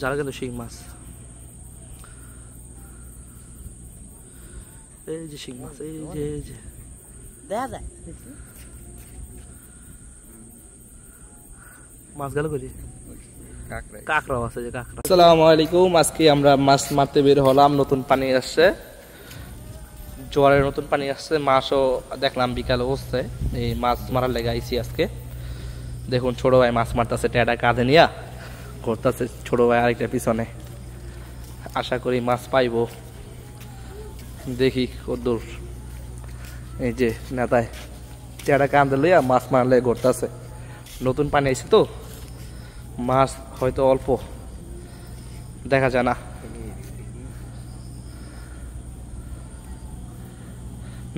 যারা কিন্তু শিং মাছ, এই যে শিং মাছ, এই যে দেখা যায় মাছ গেল করি কাঁকড়াও আছে যে কাঁকড়া। আসসালামু আলাইকুম, আজকে আমরা মাছ মারতে বের হলাম। নতুন পানি আসছে, জোয়ারের নতুন পানি আসছে, মাছও দেখলাম বিকালে হচ্ছে। এই মাছ মারার লেগে আইছি আজকে। দেখুন ছোট ভাই মাছ মারতেছে, টেডা কাঁধে নিয়া ঘুরতেছে ছোট ভাই আরেকটা পিছনে। আশা করি মাছ পাইবো, দেখি কদ্দূর। এই যে নেতায় টেডা কাঁধে লইয়া মাছ মারলে ঘুরতেছে। নতুন পানি আইছে তো, মাছ হয়তো অল্প দেখা যায় না।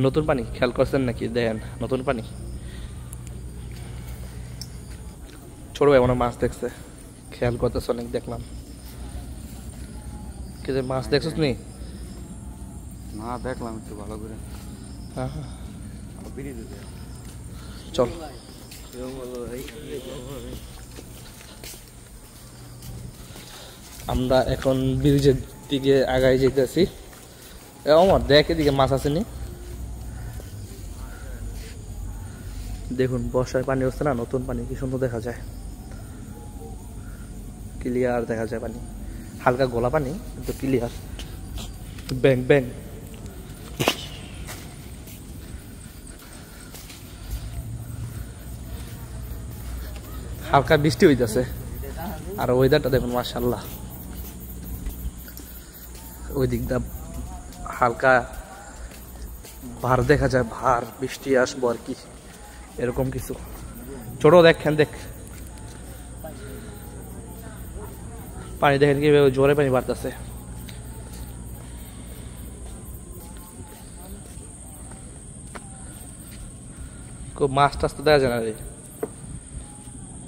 নতুন পানি খেয়াল করছেন নাকি? দেখেন নতুন পানি। ছোট ভাই মনে মাছ দেখছে, খেয়াল করতেছে অনেক। দেখলাম কি যে মাছ দেখছিস নি? না দেখলাম একটু ভালো করে। হ্যাঁ চল। আমরা এখন ব্রিজের দিকে আগাই যেতেছি। আমার দেখ এদিকে মাছ আসেনি। দেখুন বর্ষায় পানি হচ্ছে না, নতুন পানি কি সুন্দর দেখা যায়, ক্লিয়ার দেখা যায় পানি। হালকা গোলা পানি কিন্তু ক্লিয়ার, ব্যাং ব্যাং। হালকা বৃষ্টি হইতেছে আর ওয়েদারটা দেখুন মাশাআল্লাহ। ওই দিকটা হালকা ভার দেখা যায়, ভার বৃষ্টি আসবো আর কি, এরকম কিছু। ছোট দেখেন, দেখ পানি দেখেন কি জোরে পানি বাড়তেছে। মাছ টাছ তো দেখা যায় না রে,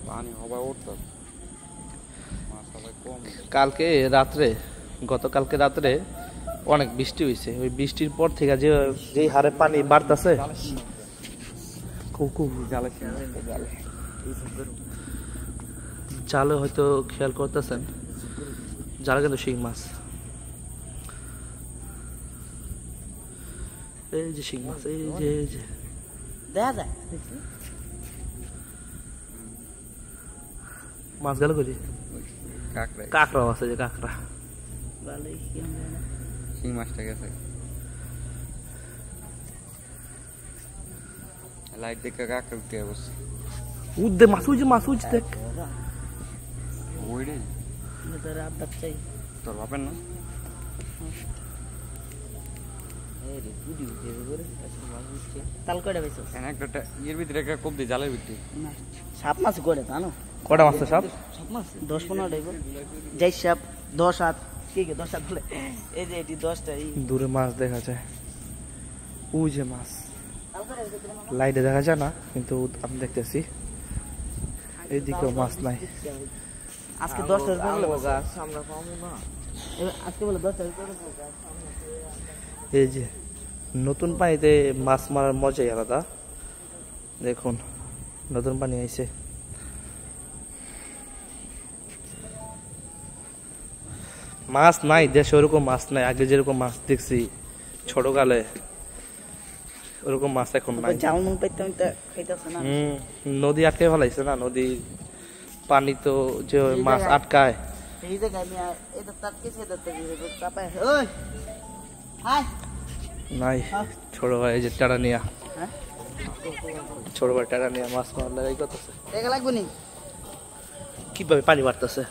পানি হবা উঠতো। কালকে রাত্রে, গতকালকে রাত্রে অনেক বৃষ্টি হয়েছে। ওই বৃষ্টির পর থেকে যে হারে পানি বাড়তেছে, জালে হয়তো খেয়াল করতেছেন, জালে কিন্তু শিং মাছ। এই যে শিং মাছ, এই যে দেখা যায় মাছ গেল করি কাঁকড়াও আছে যে কাঁকড়া। শিং মাছটা গেছে লাইট দেখে কাঁকড়া উঠে বসছে। উদ্দে মাছ, ওই যে মাছ উঠছে দেখ। ওই রে তোর বাপের না? ইয়ের ভিতরে একটা কোপ দিয়ে জালের ভিতরে সাপ মাছ করে জানো? কটা মাছ? সাপ 10-15টা যাই সাপ 10-7 কি 10-7 বলে। এই যে এটি 10টা দূরে মাছ দেখা যায়, ওই যে মাছ লাইটে দেখা যায় না, কিন্তু আমি দেখতেছি এইদিকেও মাছ নাই। আজকে 10টা গাছ আমরা পাবো না, আজকে বলে 10টা গাছ। এই যে নতুন পানিতে মাছ মারার মজাই আলাদা। দেখুন নতুন পানি আইছে, মাছ নাই দেশে ওরকম মাছ নাই। আগে যেরকম মাছ দেখছি ছোটকালে, ওরকম মাছ এখন নাই। নদী আটকে ফেলাইছে না, নদী পানি তো যে মাছ আটকায় নাই। ছোট ভাই এই যে টেড়া নিয়া, ছোট ভাই টেড়া নিয়া মাছ মারার লাগাই করতেছে। কিভাবে পানি বাড়তেছে,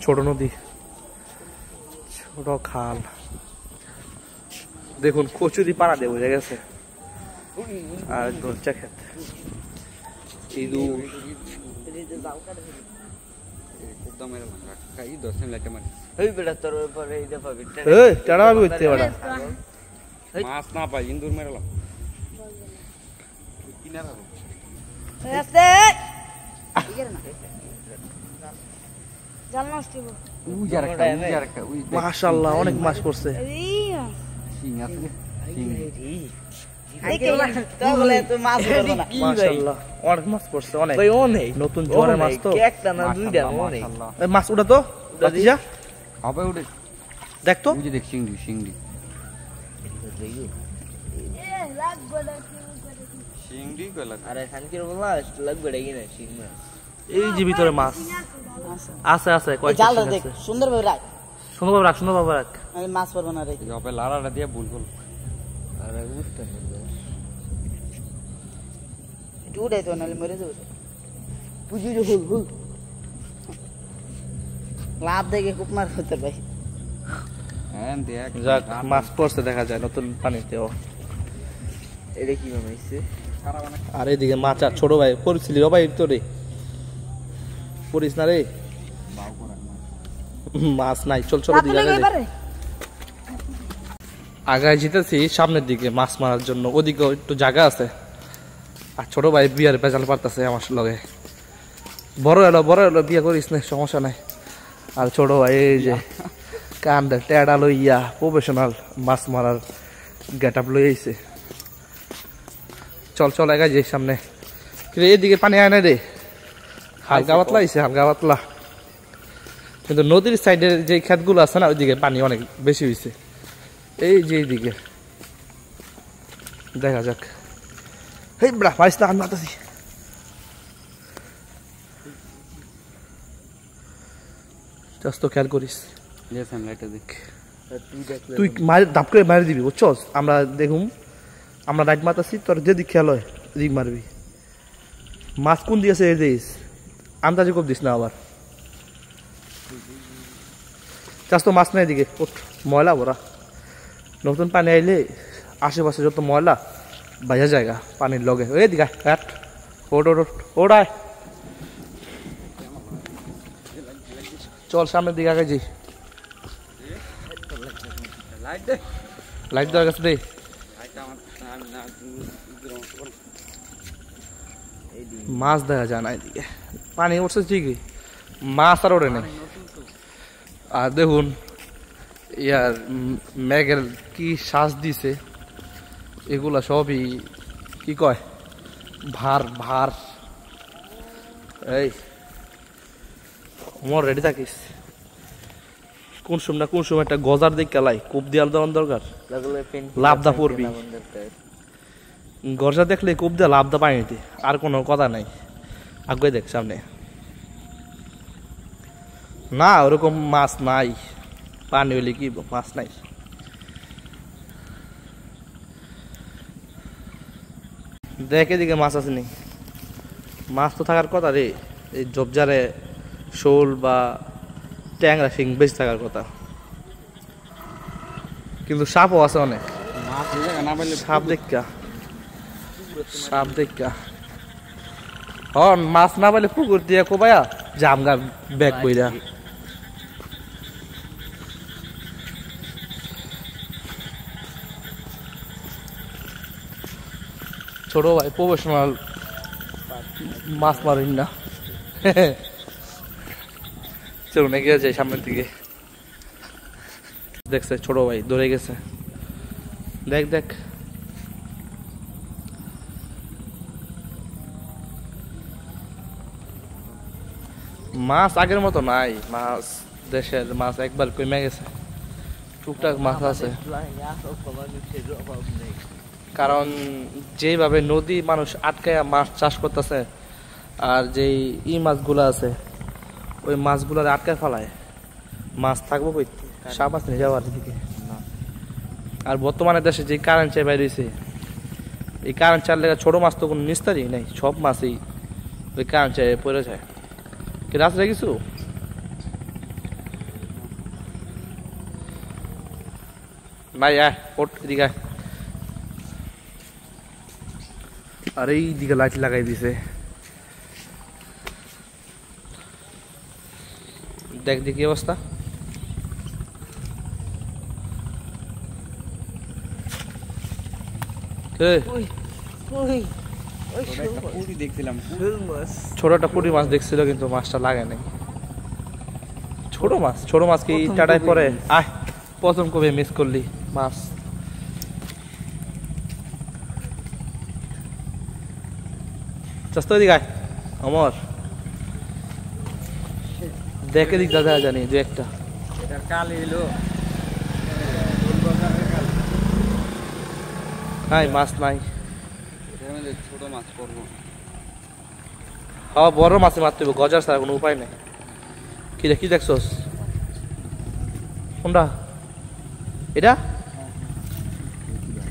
ছোট নদী, ছোট খাল। দেখুন কচুরি পানা দিয়ে বোঝা গেছে। আর দরজা খেত ইঁদুর মাছ না পাই ইন্দুর মেরালাম। মাশাআল্লাহ অনেক মাছ পড়ছে। তাহলে তো মাছ ধরবো না মাশাআল্লাহ অনেক মাছ পড়ছে অনেক ভাই অনেক নতুন জোয়ারের মাছ তো একটা না দুইটা অনেক এই মাছ উঠা তো বাতিজা হবে উঠে দেখ তো বুঝে দেখ সিংড়ি সিংড়ি সিংড়ি কইলা আরে খানকির বলা লাগবে রে কিনা শিং মাছ এই যে ভিতরে মাছ আছে আছে কয়টা জালটা দেখ সুন্দর ভাবে রাখ সুন্দর ভাবে রাখ আমি মাছ পারবো না রে হবে লাড়াটা দিয়ে ভুল করল আরে উঠতে একটু উঠাই তো নাহলে মরে যাবে পুজি হুল হুল লাভ দেখে খুব মার হতে ভাই হ্যাঁ দেখ যাক মাছ পড়ছে দেখা যায় নতুন পানিতেও এটা কি বানাইছে আর এদিকে মাছ আর ছোট ভাই পড়ছিলি ও ভাই তো রে পড়িস না রে মাছ নাই চল চল আগায় যেতেছি সামনের দিকে মাছ মারার জন্য ওদিকে একটু জায়গা আছে আর ছোট ভাই বিয়ার পেঁচাল পারতেছে আমার লগে বড় এলো বিয়ে করিস না সমস্যা নাই আর ছোট ভাই এই যে কান্দে টেডা লইয়া প্রফেশনাল মাছ মারার গেট আপ লই আইছে চল চল এগা যাই সামনে এদিকে পানি আয় না রে হালকা পাতলা আইছে হালকা পাতলা কিন্তু নদীর সাইডের যে ক্ষেতগুলো আছে না ওইদিকে পানি অনেক বেশি হয়েছে এই যে এইদিকে দেখা যাক হেই ব্রা মারিস না আমি মারতেছি জাস্ট তো খেয়াল করিস লেসন লাইটটা দেখ তুই মারি ধাপ করে মারি দিবি বুঝছস আমরা দেখুম আমরা লাইট মারতেছি তোর যেদিক খেয়াল হয় এদিক মারবি মাছ কোন দিয়েছে এই দিস আন্দাজে কব দিস না আবার জাস্ট তো মাছ নাই এদিকে ময়লা ভরা নতুন পানি আইলে আশেপাশে যত ময়লা বাজা জায়গা পানির লগে ওই দিঘা হ্যাট ওড়ায় চল সামনের দিকে আগে যাই লাইট দেওয়ার কাছে দে মাছ দেখা যায় না এদিকে পানি উঠছে ঠিকই মাছ আর ওঠে নাই আর দেখুন ইয়ার মেঘের কি শ্বাস দিছে এগুলা সবই কি কয় ভার এই আমার রেডি থাকিস কোন সময় একটা গজার দিক কেলাই কূপ দিয়াল দেওয়ার দরকার লাভদা পড়বি গজা দেখলে কূপ দেওয়া লাভদা পানিতে আর কোনো কথা নাই আগে দেখ সামনে না ওরকম মাছ নাই পানি হইলে কি মাছ নাই দেখ এদিকে মাছ আছে নি মাছ তো থাকার কথা রে এই জবজারে শোল বা ট্যাংরা শিং বেশি থাকার কথা কিন্তু সাপও আছে অনেক সাপ দেখা হন মাছ না পাইলে পুকুর দিয়ে কোবায়া জামগা ব্যাগ বইরা ছোট ভাই প্রফেশনাল মাছ মারিন না চলুন এগিয়ে যাই সামনের দিকে দেখছে ছোট ভাই ধরে গেছে দেখ দেখ মাছ আগের মতো নাই মাছ দেশের মাছ একবার কমে গেছে টুকটাক মাছ আছে কারণ যেভাবে নদী মানুষ আটকায় মাছ চাষ করতেছে আর যেই মাছগুলো আছে ওই মাছগুলোর আটকায় ফেলায় মাছ থাকবো কইতে সাপ আছে যাওয়ার দিকে আর বর্তমানে দেশে যে কারেন্ট চাই বাইরে হয়েছে এই কারেন্ট চার লেগে ছোট মাছ তো কোনো নিস্তারই নাই সব মাছই ওই কারেন্ট চাই পড়ে যায় কি রাস্তায় কিছু নাই ওট এদিকে আর এই দিকে লাইট লাগাই দিছে দেখ দেখি অবস্থা ছোট একটা পুঁটি মাছ দেখছিল কিন্তু মাছটা লাগে নাই ছোট মাছ কি টাটায় পরে প্রথম কবে মিস করলি মাছ চাস্তো এদিকে আয় অমর দেখে দিক দাদা জানি দু একটা এটা কাল এলো নাই মাছ নাই এখানে ছোট মাছ করবো হ্যাঁ বড় মাছে মারতে হবে গজার ছাড়া কোনো উপায় নেই কি রে কি দেখছস কোনটা এটা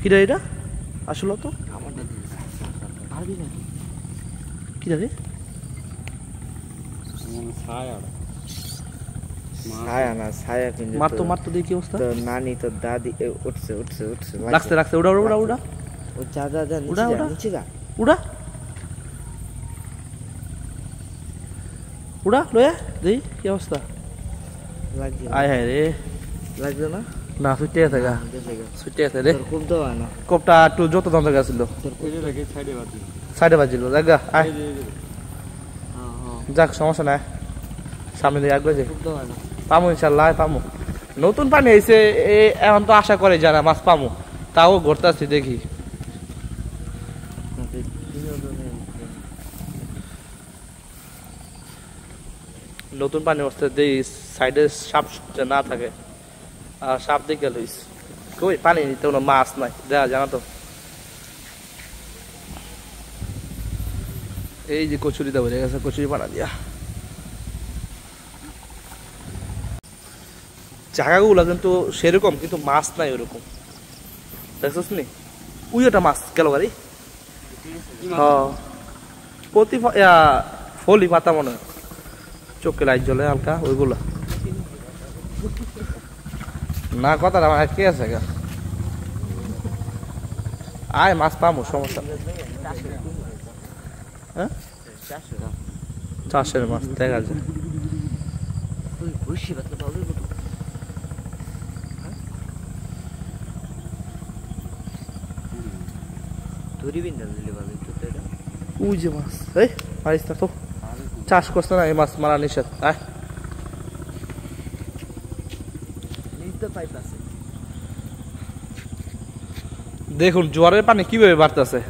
কি রে এটা আসলে তো আর কি না কি রে ছায়া ছায়া না ছায়া কিন্তু মারতো মারতো দেখি কি অবস্থা তো নানি তো দাদি উঠছে রাখছে রাখছে উড়া উড়া উড়া ও যা যা যা উড়া, নিচে যা উড়া। নিচে যা উড়া উড়া লয়া দেই কি অবস্থা লাগছে আয় হায় রে লাগছে না না ছুটে আছে গা ছুটে আছে রে তোর খুব তো হয় না কোপটা একটু যত দাম গেছিল সাইডে বাতি সাইডে বাজিল জায়গা আয় হ্যাঁ যাক সমস্যা নাই সামনে দিকে আগে যাই খুব তো হয় না পামু ইনশাল্লাহ পামু নতুন পানি হয়েছে এখন তো আশা করে যারা মাছ পামু তাও ঘুরতে আসছি দেখি নতুন পানি হচ্ছে দেখি সাইডে সাপ যে না থাকে আর সাপ দেখে লইস কই পানি নিতে কোনো মাছ নাই দেখা জানা তো এই যে কচুরি দেবো গেছে কচুরি পানা দিয়া জায়গাগুলো কিন্তু সেরকম কিন্তু মাছ নাই ওরকম দেখছিস নি উই ওটা মাছ গেল গাড়ি প্রতি ফলি পাতা মনে হয় চোখে লাইট জ্বলে হালকা ওইগুলো না কথা আমার কে আছে গা আয় মাছ পামো সমস্যা হ্যাঁ চাষের মাছ দেখা যায় খুশি বাতলে পাবে কত ধরি বিন্দা দিলে পাবে তো এটা ওই যে মাছ এই মারিস না তো চাষ করছে না এই মাছ মারা নিষেধ আয় নিজ তো পাইপ আছে দেখুন জোয়ারের পানি কিভাবে বাড়তেছে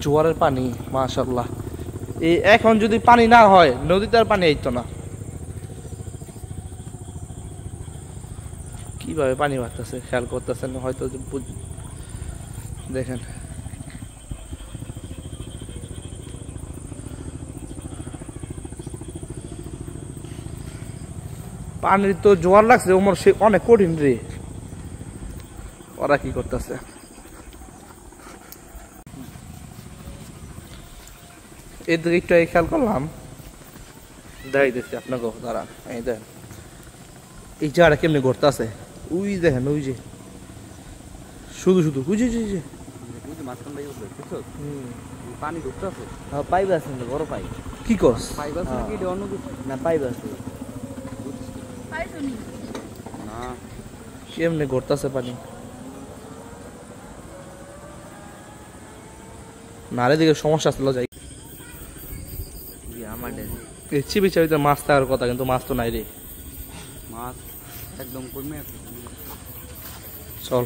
জোয়ারের পানি মাশাআল্লাহ এই এখন যদি পানি না হয় নদীতে আর পানি আইতো না কিভাবে পানি বাড়তেছে খেয়াল করতেছেন হয়তো দেখেন পানির তো জোয়ার লাগছে ওমর সে অনেক কঠিন রে ওরা কি করতেছে এর দিকে একটু খেয়াল করলাম দেখাইতেছি আপনাকে দাঁড়ান এই দেখেন এই জায়গাটা কেমনি ঘুরতে আছে ওই দেখেন ওই যে শুধু শুধু ওই যে মাঝখান থেকে উঠলো বুঝছো পানি ঢুকতে আছে হ্যাঁ পাইপ আছে না বড় পাইপ কি কস পাইপ আছে নাকি এটা অন্য কিছু না পাইপ আছে না কেমনে ঘুরতেছে পানি নারে দিকে সমস্যা ছিল যাই আমার এই চিবি চাবিতে মাছ থাকার কথা কিন্তু মাছ তো নাই রে মাছ একদম কমে আছে চল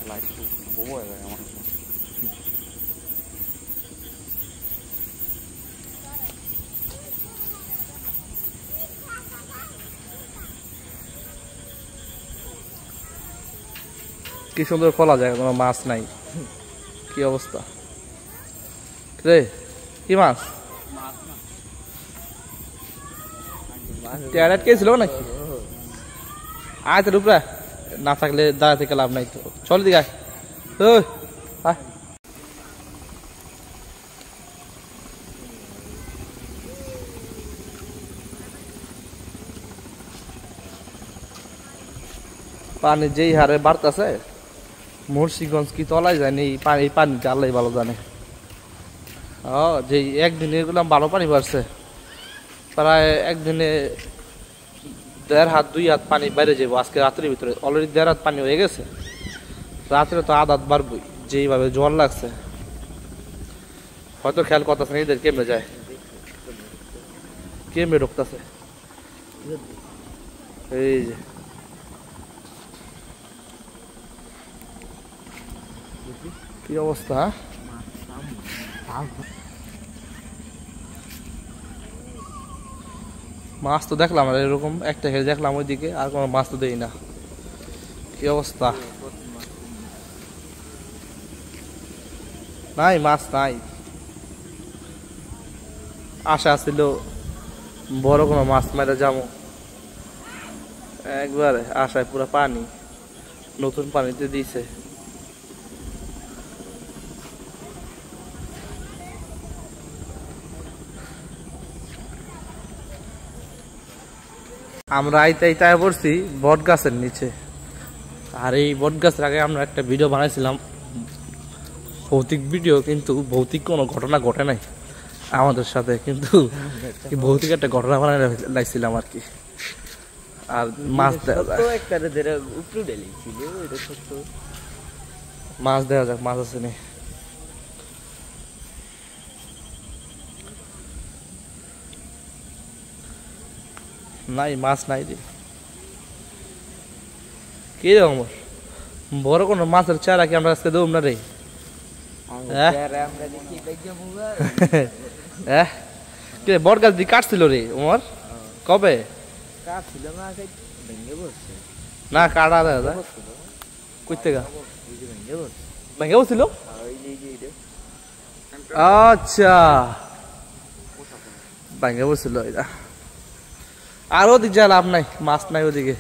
লাইট বড় হয়ে যায় আমার কি সুন্দর খোলা যায় কোনো মাছ নাই কি অবস্থা রে কি মাছ ট্যারেট কে ছিল নাকি আয় তোর উপরে না থাকলে দাঁড়া থেকে লাভ নাই তো চল দিকে আয় ওই আয় পানি যেই হারে বাড়তেছে মুন্সিগঞ্জ কি তলায় যায়নি এই পানিটা আল্লাহ ভালো জানে যে একদিনে এগুলো ভালো পানি বাড়ছে প্রায় একদিনে 1.5 হাত 2 হাত পানি বাইরে যাবো আজকে রাত্রের ভিতরে অলরেডি 1.5 হাত পানি হয়ে গেছে রাত্রে তো আধ হাত বাড়বই যেইভাবে জল লাগছে হয়তো খেয়াল করতেছে না এদের কেমনে যায় কেমনে ঢুকতেছে এই যে কি অবস্থা মাছ তো দেখলাম আর এরকম একটা খেয়ে দেখলাম ওইদিকে আর কোনো মাছ তো দেই না কি অবস্থা নাই মাছ নাই আশা ছিল বড় কোনো মাছ মেরে যাবো একবারে আশায় পুরো পানি নতুন পানিতে দিয়েছে আমরা আইতে পড়ছি বট গাছের নিচে আর এই বট গাছের আগে আমরা একটা ভিডিও বানাইছিলাম ভৌতিক ভিডিও কিন্তু ভৌতিক কোনো ঘটনা ঘটে নাই আমাদের সাথে কিন্তু ভৌতিক একটা ঘটনা বানাই লাগছিলাম আর কি আর মাছ মাছ দেওয়া যাক মাছ আছে নি নাই মাছ নাই রে কি রে আমার বড় কোনো মাছের চারা কি আমরা আজকে দেব না রে বট গাছ দিয়ে কাটছিল রে ওমর কবে না কাটা দাদা কই থেকে ভেঙে বসছিল আচ্ছা ভেঙে বসছিল এটা আর ওদিক যা লাভ নাই মাছ নাই ওদিকে